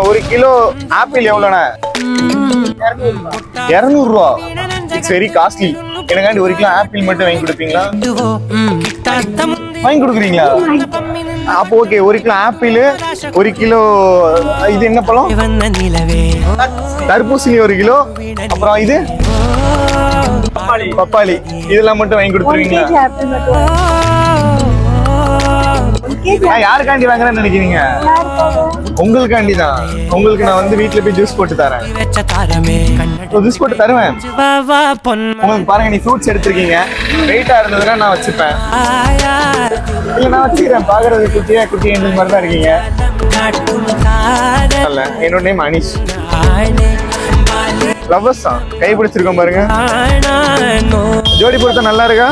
1 kilo apple எவ்வளோண்ணா? 200 ரூபா. It's very costly. எனக்காண்டி 1 கிலோ ஆப்பிள் மட்டும் வாங்கி கொடுப்பீங்களா? வாங்கி கொடுக்குறீங்களா? அப்போ ஓகே. 1 கிலோ ஆப்பிள், 1 கிலோ இது என்ன பழம்? தர்பூசணி 1 கிலோ. அப்புறம் இது பப்பாளி. இதெல்லாம் மட்டும் வாங்கி கொடுத்துருவீங்களா? யாருக்காண்டி வாங்குறேன்னு நினைக்கிறீங்க? உங்களுக்காண்டி தான். உங்களுக்கு நான் வந்து வீட்டுல போய் ஜூஸ் போட்டு தரேன். ஜூஸ் போட்டு தருவேன் உங்களுக்கு. பாருங்க, நீ ஃப்ரூட்ஸ் எடுத்திருக்கீங்க. வெயிட்டா இருந்ததுன்னா நான் வச்சுப்பேன். இல்ல நான் வச்சுக்கிறேன். பாக்குறது குட்டியா குட்டி இந்த மாதிரி தான் இருக்கீங்க. என்னோட நேம் அனிஷ். லவ்வர்ஸ் தான். கை பிடிச்சிருக்கோம் பாருங்க. ஜோடி பொறுத்த நல்லா இருக்கா?